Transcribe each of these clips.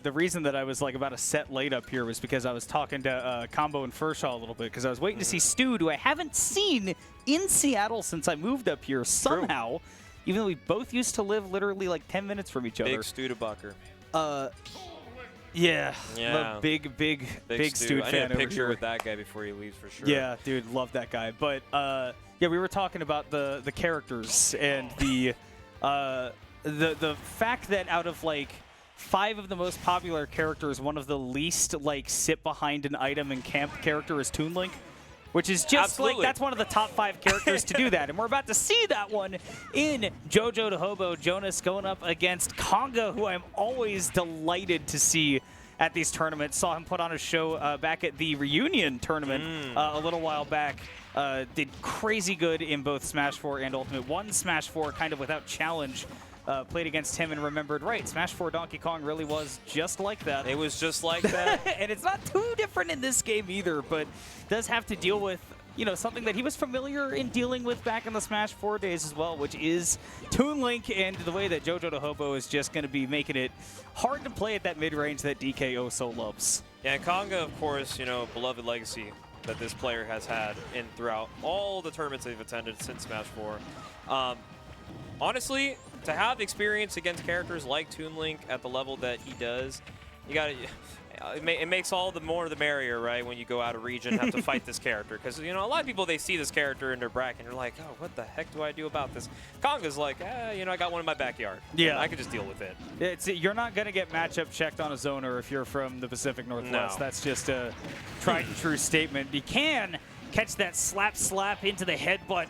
The reason that I was like about a set late up here was because I was talking to Combo and Furshaw a little bit because I was waiting to see Stu, who I haven't seen in Seattle since I moved up here somehow, even though we both used to live literally like 10 minutes from each other. Big Studebaker. Yeah. Big Stu. fan. I need a picture with that guy before he leaves for sure. Yeah, dude, love that guy. But yeah, we were talking about the characters and the fact that out of like 5 of the most popular characters, one of the least like sit behind an item and camp character is Toon Link, which is just like that's one of the top 5 characters to do that, and we're about to see that one in JoJoDaHoBo. Jonas going up against Konga, who I'm always delighted to see at these tournaments. Saw him put on a show back at the reunion tournament a little while back. Did crazy good in both Smash 4 and Ultimate. Won Smash 4 kind of without challenge. Played against him and remembered, right, Smash 4 Donkey Kong really was just like that. It was just like that. And it's not too different in this game either, but does have to deal with, you know, something that he was familiar in dealing with back in the Smash 4 days as well, which is Toon Link, and the way that JoJoDaHoBo is just going to be making it hard to play at that mid-range that DK so loves. Yeah, and Konga, of course, you know, beloved legacy that this player has had in throughout all the tournaments they've attended since Smash 4. Honestly, to have experience against characters like Toon Link at the level that he does, you got to. It makes all the more the merrier, right? When you go out of region and have to fight this character, because you know a lot of people, they see this character in their bracket and they're like, oh, what the heck do I do about this? Konga's like, you know, I got one in my backyard. Yeah, I could just deal with it. You're not going to get matchup checked on a zoner if you're from the Pacific Northwest. No. That's just a tried and true statement. You can catch that slap into the headbutt.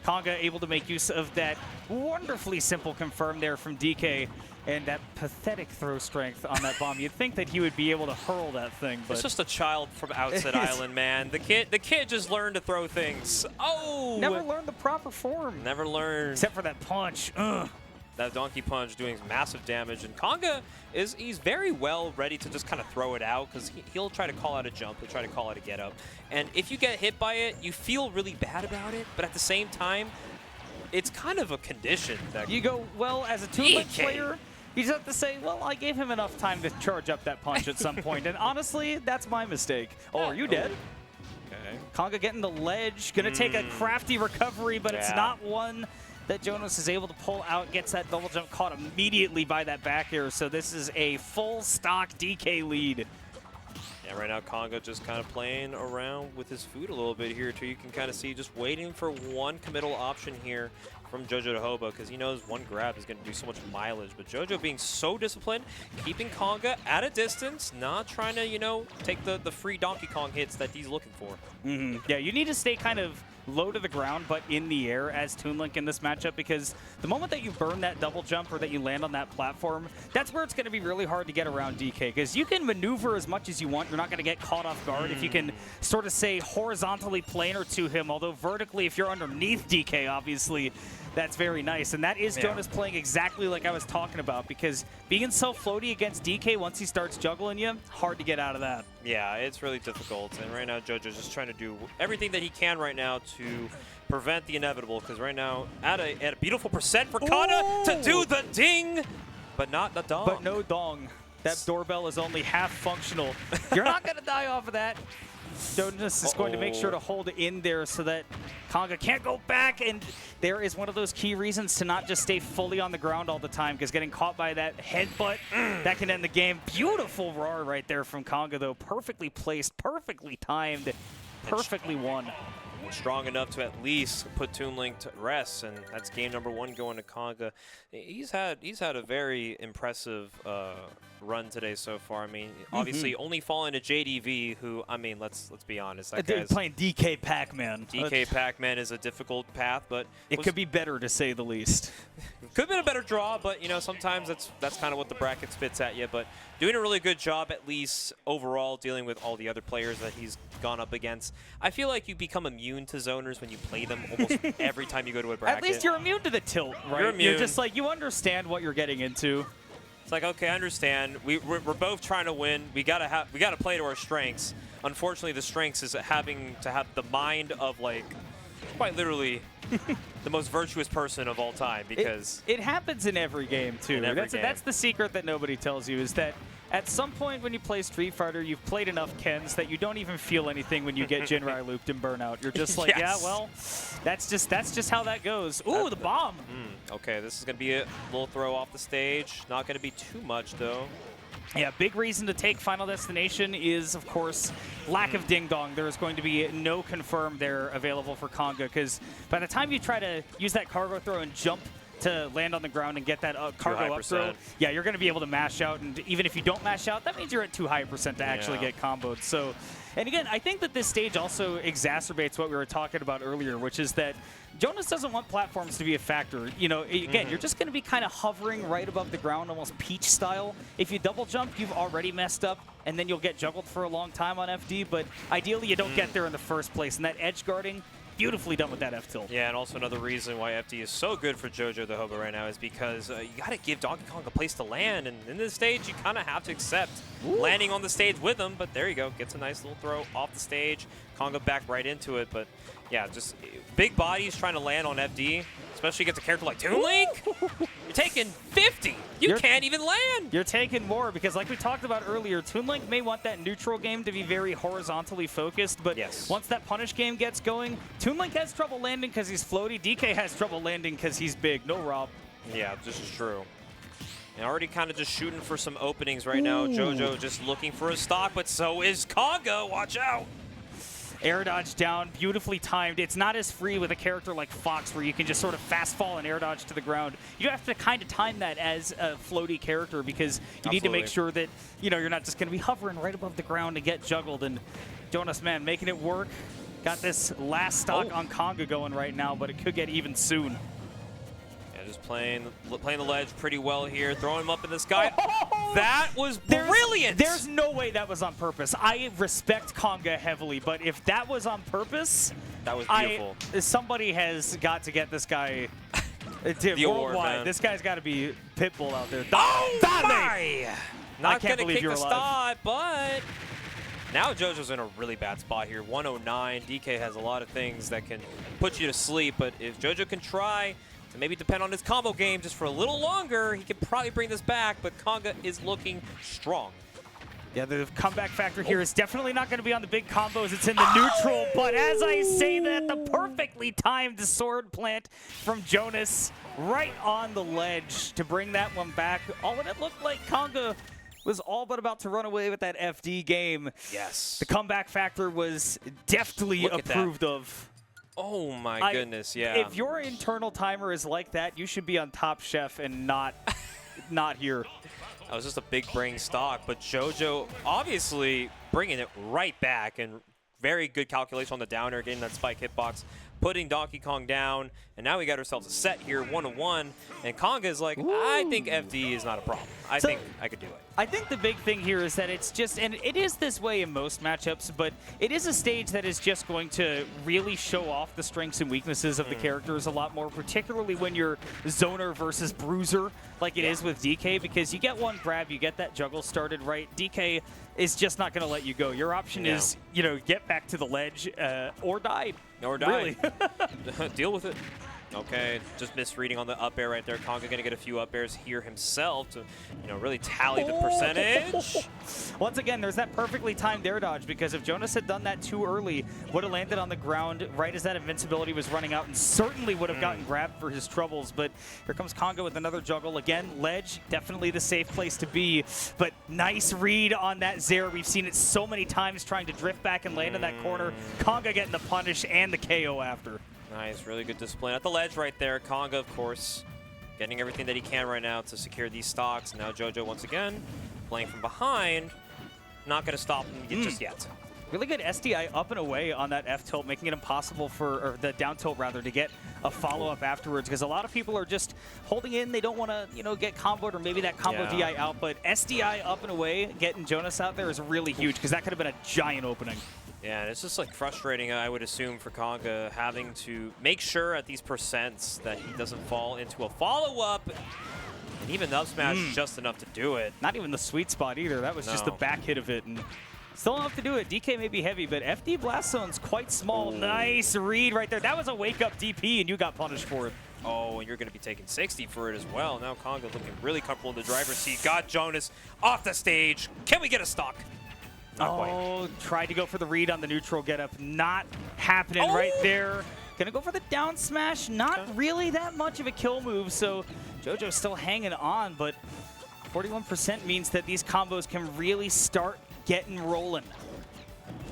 Konga able to make use of that wonderfully simple confirm there from DK, and that pathetic throw strength on that bomb. You'd think that he would be able to hurl that thing, but it's just a child from Outset Island, man. The kid just learned to throw things. Oh! Never learned the proper form. Never learned. Except for that punch. Ugh. That donkey punch doing massive damage, and Konga he's very well ready to just kind of throw it out, because he'll try to call out a jump, he'll try to call out a get up, and if you get hit by it, you feel really bad about it, but at the same time, it's kind of a condition that you go, well, as a Toon Link player, you just have to say, well, I gave him enough time to charge up that punch at some point, and honestly, that's my mistake. Oh, are you dead? Okay. Konga getting the ledge, gonna take a crafty recovery, but it's not one that Jonas is able to pull out, gets that double jump caught immediately by that back air, so this is a full stock DK lead. Yeah, right now Konga just kind of playing around with his food a little bit here too. You can kind of see just waiting for one committal option here from JoJoDaHoBo, because he knows one grab is going to do so much mileage. But JoJo being so disciplined, keeping Konga at a distance, not trying to, you know, take the free Donkey Kong hits that he's looking for. Yeah, you need to stay kind of low to the ground but in the air as Toon Link in this matchup, because the moment that you burn that double jump or that you land on that platform, that's where it's going to be really hard to get around DK, because you can maneuver as much as you want. You're not going to get caught off guard if you can sort of say horizontally planar to him, although vertically, if you're underneath DK, obviously, that's very nice. And that is Jonas playing exactly like I was talking about, because being so floaty against DK, once he starts juggling you, hard to get out of that. Yeah, it's really difficult. And right now, JoJo's just trying to do everything that he can right now to prevent the inevitable, because right now, at a beautiful percent for Kana to do the ding, but not the dong. But no dong. That doorbell is only half functional. You're not going to die off of that. Jonas is going to make sure to hold in there so that Konga can't go back, and there is one of those key reasons to not just stay fully on the ground all the time, because getting caught by that headbutt, that can end the game. Beautiful roar right there from Konga, though. Perfectly placed, perfectly timed, perfectly won. Strong enough to at least put Toon Link to rest, and that's game number 1 going to Konga. He's had a very impressive run today so far. I mean, obviously only falling to JDV, who, I mean, let's be honest, that guy's playing DK Pac-Man. DK Pac-Man is a difficult path, but it could be better, to say the least. Could have been a better draw, but you know, sometimes that's kind of what the bracket spits at you. But doing a really good job, at least overall, dealing with all the other players that he's gone up against. I feel like you become immune to zoners when you play them almost every time you go to a bracket. At least you're immune to the tilt, right? You're immune. You're just like, you understand what you're getting into. It's like, okay, I understand. We're both trying to win. We gotta play to our strengths. Unfortunately, the strengths is having to have the mind of, like, quite literally the most virtuous person of all time, because it happens in every game too. That's the secret that nobody tells you, is that at some point when you play Street Fighter, you've played enough Kens that you don't even feel anything when you get Jinrai looped in Burnout. You're just like, yes. yeah, well, that's just how that goes. Ooh, the bomb. Okay, this is going to be a little throw off the stage. Not going to be too much, though. Yeah, big reason to take Final Destination is, of course, lack of Ding Dong. There is going to be no confirm there available for Konga, because by the time you try to use that cargo throw and jump to land on the ground and get that cargo up throw, yeah, you're going to be able to mash out. And even if you don't mash out, that means you're at too high a percent to actually get comboed. So, and again, I think that this stage also exacerbates what we were talking about earlier, which is that Jonas doesn't want platforms to be a factor. You know, again, you're just going to be kind of hovering right above the ground, almost Peach style. If you double jump, you've already messed up, and then you'll get juggled for a long time on FD. But ideally, you don't get there in the first place. And that edge guarding, beautifully done with that F-tilt. Yeah, and also another reason why FD is so good for JoJoDaHoBo right now is because you got to give Donkey Kong a place to land, and in this stage, you kind of have to accept landing on the stage with him, but there you go. Gets a nice little throw off the stage. Konga back right into it, but yeah, just big bodies trying to land on FD, especially against a character like Toon Link. You're taking 50. You can't even land. You're taking more because, like we talked about earlier, Toon Link may want that neutral game to be very horizontally focused, but once that punish game gets going, Toon Link has trouble landing because he's floaty. DK has trouble landing because he's big. No Rob. Yeah, this is true. And already kind of just shooting for some openings right now. JoJo just looking for a stock, but so is Konga. Watch out. Air dodge down, beautifully timed. It's not as free with a character like Fox where you can just sort of fast fall and air dodge to the ground. You have to kind of time that as a floaty character because you need to make sure that, you know, you're not just going to be hovering right above the ground and get juggled. And Jonas, man, making it work. Got this last stock on Konga going right now, but it could get even soon. Just playing the ledge pretty well here, throwing him up in the sky. That was brilliant! There's no way that was on purpose. I respect Konga heavily, but if that was on purpose, that was beautiful. Somebody has got to get this guy the worldwide. This guy's got to be Pitbull out there. Oh my! Not going to kick the stop, but now JoJo's in a really bad spot here. 109. DK has a lot of things that can put you to sleep, but if JoJo can try to maybe depend on his combo game just for a little longer, he could probably bring this back, but Konga is looking strong. Yeah, the comeback factor here is definitely not going to be on the big combos. It's in the neutral, but as I say that, the perfectly timed sword plant from Jonas right on the ledge to bring that one back. Oh, and it looked like Konga was all but about to run away with that FD game. Yes. The comeback factor was deftly approved of. Oh my goodness, yeah. If your internal timer is like that, you should be on Top Chef and not here. That was just a big brain stock, but JoJo obviously bringing it right back, and very good calculation on the downer, getting that spike hitbox, putting Donkey Kong down, and now we got ourselves a set here, 1-1, and Konga is like, I think FD is not a problem. I think I could do it. I think the big thing here is that it's just, and it is this way in most matchups, but it is a stage that is just going to really show off the strengths and weaknesses of the characters a lot more, particularly when you're zoner versus bruiser like it is with DK, because you get one grab, you get that juggle started right. DK is just not going to let you go. Your option is, you know, get back to the ledge or die. Or die. Really. Deal with it. Okay, just misreading on the up air right there. Konga going to get a few up airs here himself to, you know, really tally the percentage. Once again, there's that perfectly timed air dodge, because if Jonas had done that too early, would have landed on the ground right as that invincibility was running out and certainly would have gotten grabbed for his troubles. But here comes Konga with another juggle. Again, ledge, definitely the safe place to be, but nice read on that Zera. We've seen it so many times trying to drift back and land in that corner. Konga getting the punish and the KO after. Nice, really good discipline at the ledge right there. Konga, of course, getting everything that he can right now to secure these stocks. Now JoJo once again playing from behind. Not going to stop him just yet. Really good SDI up and away on that F tilt, making it impossible for, or the down tilt rather, to get a follow-up afterwards, because a lot of people are just holding in. They don't want to, you know, get comboed or maybe that combo DI out, but SDI up and away, getting Jonas out there is really huge, because that could have been a giant opening. Yeah, and it's just like frustrating, I would assume, for Konga having to make sure at these percents that he doesn't fall into a follow-up. And even up smash is just enough to do it. Not even the sweet spot either. That was just the back hit of it. And still enough to do it. DK may be heavy, but FD Blast Zone's quite small. Nice read right there. That was a wake-up DP, and you got punished for it. Oh, and you're going to be taking 60 for it as well. Now Konga looking really comfortable in the driver's seat. Got Jonas off the stage. Can we get a stock? Not quite. Tried to go for the read on the neutral getup. Not happening right there. Gonna go for the down smash. Not really that much of a kill move, so JoJo's still hanging on, but 41% means that these combos can really start getting rolling.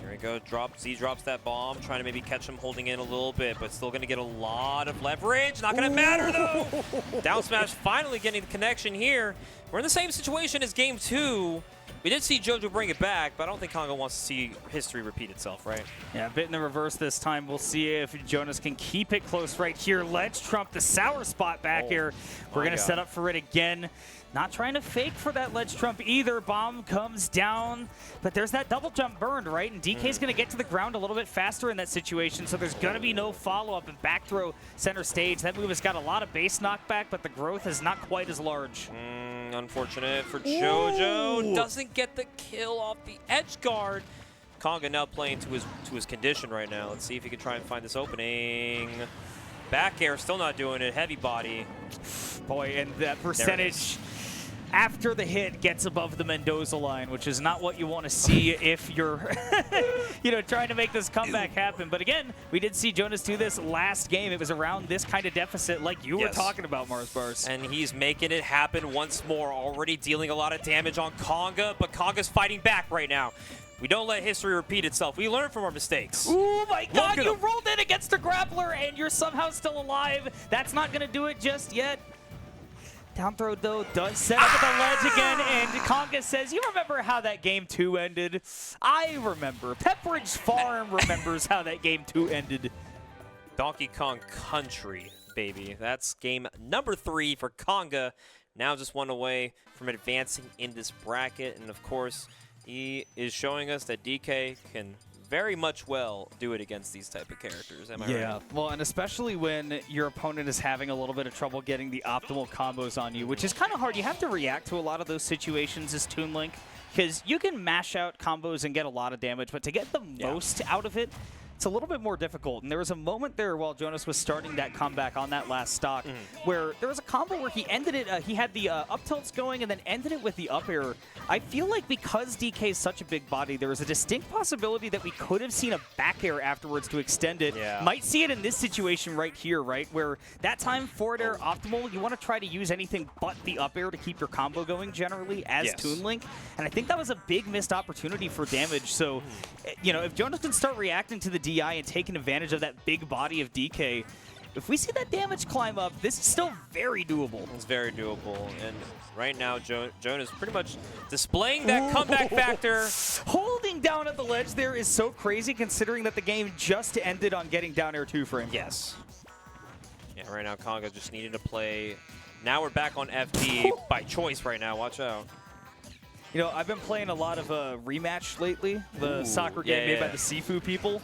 Here we go. Z drops that bomb, trying to maybe catch him holding in a little bit, but still going to get a lot of leverage. Not going to matter, though. Down smash finally getting the connection here. We're in the same situation as game 2. We did see JoJo bring it back, but I don't think Konga wants to see history repeat itself, right? Yeah, a bit in the reverse this time. We'll see if Jonas can keep it close right here. Ledge trump, the sour spot back here. We're going to set up for it again. Not trying to fake for that ledge trump either. Bomb comes down, but there's that double jump burned, right? And DK's going to get to the ground a little bit faster in that situation, so there's going to be no follow-up and back throw center stage. That move has got a lot of base knockback, but the growth is not quite as large. Unfortunate for JoJo. Doesn't get the kill off the edge guard. Konga now playing to his condition right now. Let's see if he can try and find this opening. Back air, still not doing it. Heavy body. Boy, and that percentage after the hit gets above the Mendoza line, which is not what you want to see if you're trying to make this comeback happen. But again, we did see Jonas do this last game. It was around this kind of deficit like you were talking about, Mars Bars. And he's making it happen once more, already dealing a lot of damage on Konga, but Konga's fighting back right now. We don't let history repeat itself. We learn from our mistakes. Oh my God, you rolled in against a grappler and you're somehow still alive. That's not going to do it just yet. Down throw, though, does set up at the ledge again, and Konga says, you remember how that game 2 ended? I remember. Pepperidge Farm remembers how that game 2 ended. Donkey Kong Country, baby. That's game number 3 for Konga. Now just one away from advancing in this bracket, and of course, he is showing us that DK can very much well do it against these type of characters. Am I right? Yeah, well, and especially when your opponent is having a little bit of trouble getting the optimal combos on you, which is kind of hard. You have to react to a lot of those situations as Toon Link, because you can mash out combos and get a lot of damage, but to get the most out of it, it's a little bit more difficult. And there was a moment there while Jonas was starting that comeback on that last stock where there was a combo where he ended it, he had the up tilts going and then ended it with the up air. I feel like because DK is such a big body, there was a distinct possibility that we could have seen a back air afterwards to extend it. Might see it in this situation right here, right? Where that time forward air optimal, you want to try to use anything but the up air to keep your combo going generally as Toon Link. And I think that was a big missed opportunity for damage. So, if Jonas can start reacting to the DI and taking advantage of that big body of DK, if we see that damage climb up, this is still very doable. It's very doable, and right now Jonas pretty much displaying that comeback factor. Holding down at the ledge there is so crazy considering that the game just ended on getting down air 2 frame. Yes. Yeah, right now Konga just needing to play. Now we're back on FD by choice right now. Watch out. I've been playing a lot of Rematch lately, the soccer game made by the Sifu people,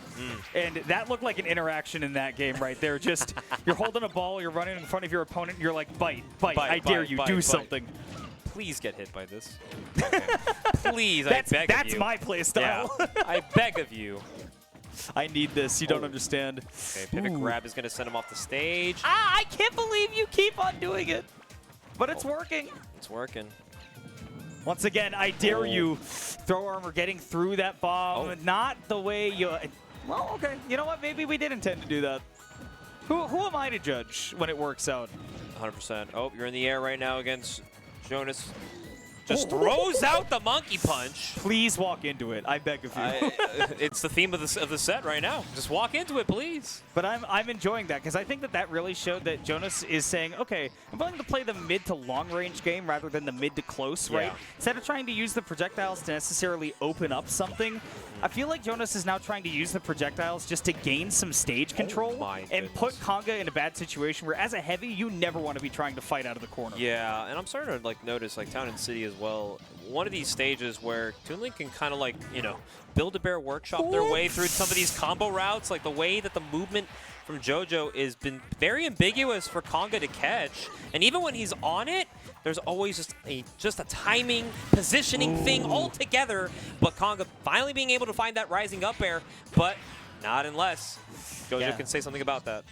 and that looked like an interaction in that game right there. Just, you're holding a ball, you're running in front of your opponent, and you're like, bite, I dare you, do something. Please get hit by this. Okay. Please, I beg of you. That's my play style. Yeah, I beg of you. I need this, you don't understand. Okay, pivot grab is going to send him off the stage. I can't believe you keep on doing it, but it's working. It's working. Once again, I dare you. Throw armor getting through that bomb. Not the way you... Well, okay. You know what? Maybe we did intend to do that. Who am I to judge when it works out? 100%. Oh, you're in the air right now against Jonas. Just throws out the monkey punch. Please walk into it. I beg of you. It's the theme of the set right now. Just walk into it, please. But I'm enjoying that because I think that really showed that Jonas is saying, okay, I'm willing to play the mid to long range game rather than the mid to close, right? Instead of trying to use the projectiles to necessarily open up something, I feel like Jonas is now trying to use the projectiles just to gain some stage control and put Konga in a bad situation where as a heavy, you never want to be trying to fight out of the corner. Yeah, and I'm starting to notice Town and City as well. One of these stages where Toon Link can kind of Build-A-Bear workshop their way through some of these combo routes, like the way that the movement from JoJo has been very ambiguous for Konga to catch. And even when he's on it, there's always just a timing, positioning thing altogether. But Konga finally being able to find that rising up air, but not unless JoJo can say something about that.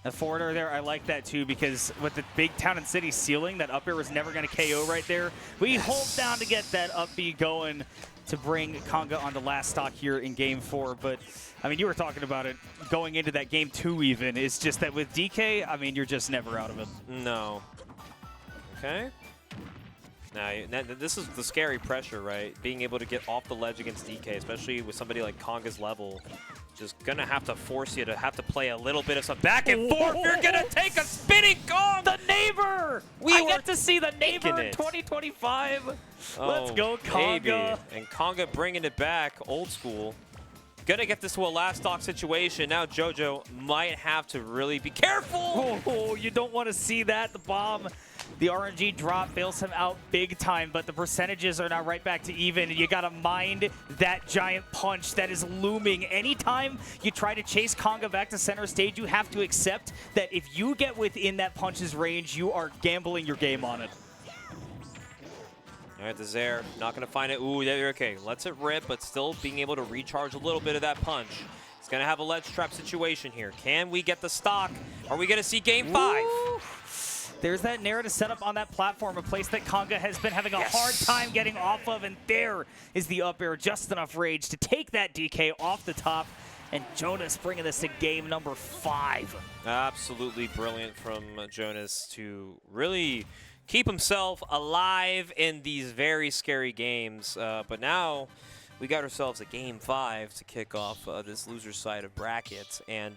The forwarder there, I like that too, because with the big town and city ceiling, that up air was never going to KO right there. We hold down to get that up B going to bring Konga on the last stock here in Game 4. But, I mean, you were talking about it going into that Game 2 even. It's just that with DK, I mean, you're just never out of it. No. Okay. Now, this is the scary pressure, right? Being able to get off the ledge against DK, especially with somebody like Konga's level. Just gonna have to force you to have to play a little bit of some back and forth. You're gonna take a spinning Kong! The neighbor! I get to see the neighbor in 2025. Let's go, Konga. Baby. And Konga bringing it back, old school. Gonna get this to a last stock situation. Now JoJo might have to really be careful. Oh, you don't want to see that. The bomb, the RNG drop bails him out big time, but the percentages are now right back to even. You got to mind that giant punch that is looming. Anytime you try to chase Konga back to center stage, you have to accept that if you get within that punch's range, you are gambling your game on it. All right, the Zaire, not going to find it. Ooh, there, okay. Lets it rip, but still being able to recharge a little bit of that punch. He's going to have a ledge trap situation here. Can we get the stock? Are we going to see Game 5? Woo! There's that narrative setup on that platform, a place that Konga has been having a hard time getting off of, and there is the up air, just enough rage to take that DK off the top, and Jonas bringing this to game number 5. Absolutely brilliant from Jonas to really keep himself alive in these very scary games. But now we got ourselves a Game 5 to kick off this loser side of brackets, and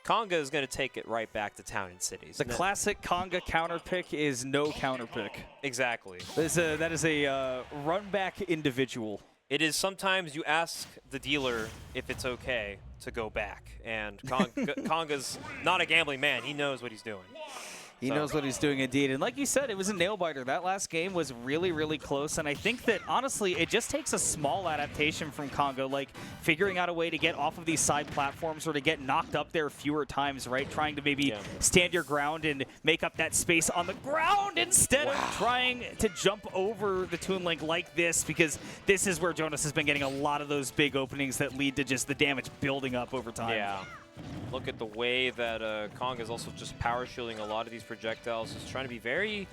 Konga is going to take it right back to town and cities. The classic Konga counter pick is no counter pick. Exactly. That is a run back individual. It is sometimes you ask the dealer if it's okay to go back, and Konga's not a gambling man. He knows what he's doing. He knows what he's doing indeed. And like you said, it was a nail-biter. That last game was really, really close. And I think that, honestly, it just takes a small adaptation from Konga, like figuring out a way to get off of these side platforms or to get knocked up there fewer times, right? Trying to maybe stand your ground and make up that space on the ground instead of trying to jump over the Toon Link like this, because this is where Jonas has been getting a lot of those big openings that lead to just the damage building up over time. Yeah. Look at the way that Konga is also just power shielding a lot of these projectiles. Just trying to be very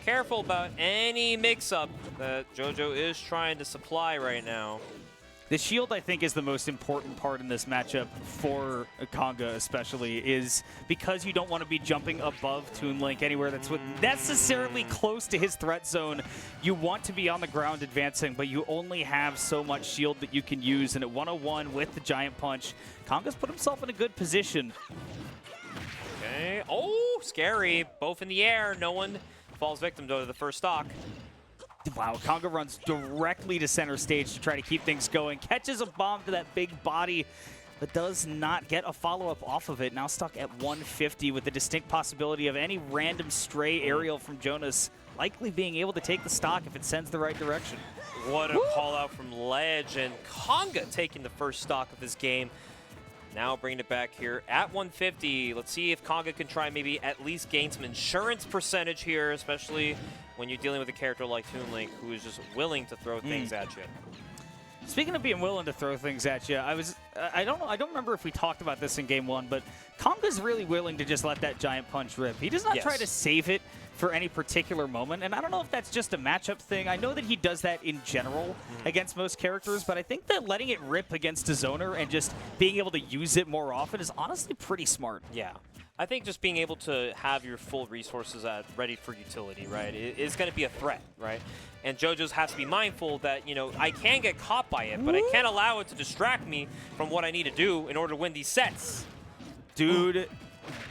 careful about any mix-up that JoJo is trying to supply right now. The shield, I think, is the most important part in this matchup for Konga especially, is because you don't want to be jumping above Toon Link anywhere that's necessarily close to his threat zone. You want to be on the ground advancing, but you only have so much shield that you can use. And at 101 with the giant punch, Konga's put himself in a good position. Okay. Oh, scary. Both in the air. No one falls victim to the first stock. Wow, Konga runs directly to center stage to try to keep things going. Catches a bomb to that big body, but does not get a follow-up off of it. Now stuck at 150 with the distinct possibility of any random stray aerial from Jonas likely being able to take the stock if it sends the right direction. What a call out from ledge, and Konga taking the first stock of this game. Now bringing it back here at 150. Let's see if Konga can try maybe at least gain some insurance percentage here, especially when you're dealing with a character like Toon Link, who is just willing to throw things at you. Speaking of being willing to throw things at you, I don't remember if we talked about this in Game 1, but Konga's really willing to just let that giant punch rip. He does not try to save it for any particular moment, and I don't know if that's just a matchup thing. I know that he does that in general against most characters, but I think that letting it rip against a zoner and just being able to use it more often is honestly pretty smart. Yeah. I think just being able to have your full resources ready for utility, right, is going to be a threat, right? And JoJo's has to be mindful that, you know, I can get caught by it, but I can't allow it to distract me from what I need to do in order to win these sets. Dude.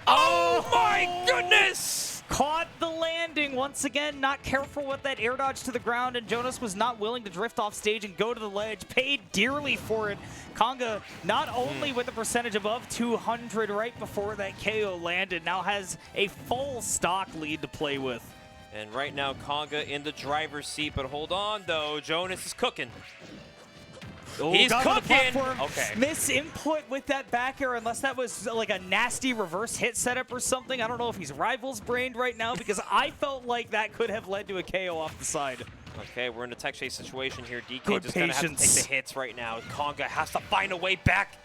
Oh my goodness! Caught the landing once again, not careful with that air dodge to the ground, and Jonas was not willing to drift off stage and go to the ledge, paid dearly for it. Konga, not only with a percentage above 200 right before that KO landed, now has a full stock lead to play with. And right now, Konga in the driver's seat, but hold on though, Jonas is cooking. Oh, he's cooking! Okay. Miss input with that back air, unless that was like a nasty reverse hit setup or something. I don't know if he's rivals brained right now, because I felt like that could have led to a KO off the side. Okay, we're in a tech chase situation here. DK just gonna have to take the hits right now. Konga has to find a way back.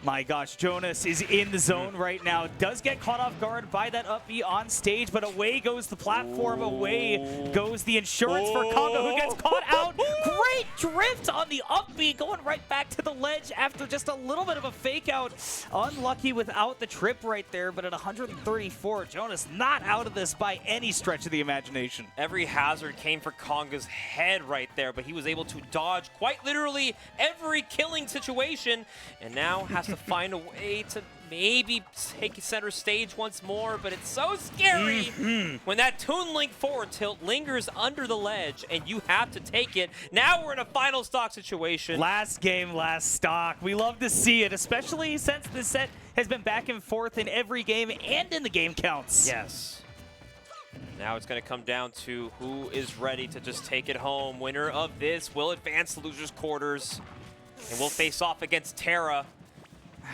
My gosh, Jonas is in the zone right now. Does get caught off guard by that up B on stage, but away goes the platform. Away goes the insurance for Konga, who gets caught out. Great drift on the up B, going right back to the ledge after just a little bit of a fake out. Unlucky without the trip right there, but at 134, Jonas not out of this by any stretch of the imagination. Every hazard came for Konga's head right there, but he was able to dodge quite literally every killing situation, and now has to find a way to maybe take center stage once more, but it's so scary when that Toon Link forward tilt lingers under the ledge and you have to take it. Now we're in a final stock situation. Last game, last stock. We love to see it, especially since this set has been back and forth in every game and in the game counts. Yes. Now it's going to come down to who is ready to just take it home. Winner of this will advance to losers quarters and will face off against Terra.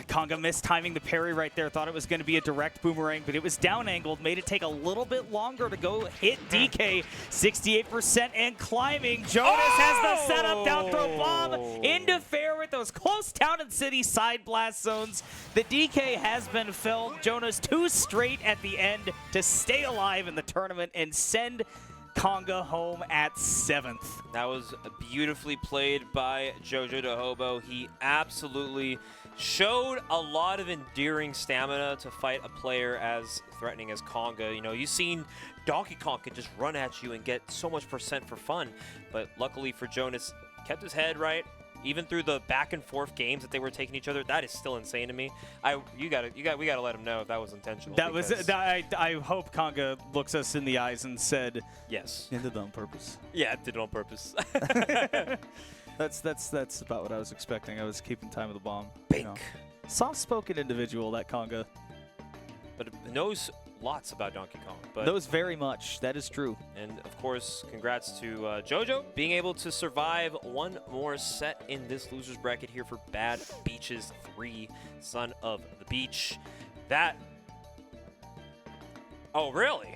Konga missed timing the parry right there. Thought it was going to be a direct boomerang, but it was down angled. Made it take a little bit longer to go hit DK. 68% and climbing. Jonas has the setup. Down throw bomb into fair with those close town and city side blast zones. The DK has been filled. Jonas 2 straight at the end to stay alive in the tournament and send Konga home at 7th. That was beautifully played by JoJoDaHoBo. He absolutely showed a lot of endearing stamina to fight a player as threatening as Konga. You know, you've seen Donkey Kong can just run at you and get so much percent for fun, but luckily for Jonas, kept his head right. Even through the back and forth games that they were taking each other, that is still insane to me. We gotta let him know if that was intentional. That was. I hope Konga looks us in the eyes and said, yes. You did it on purpose. Yeah, I did it on purpose. That's about what I was expecting. I was keeping time with the bomb. Bink. You know. Soft-spoken individual, that Konga. But knows lots about Donkey Kong. But knows very much. That is true. And of course, congrats to JoJo being able to survive one more set in this losers bracket here for Bad Beaches 3, Son of the Beach. That. Oh, really?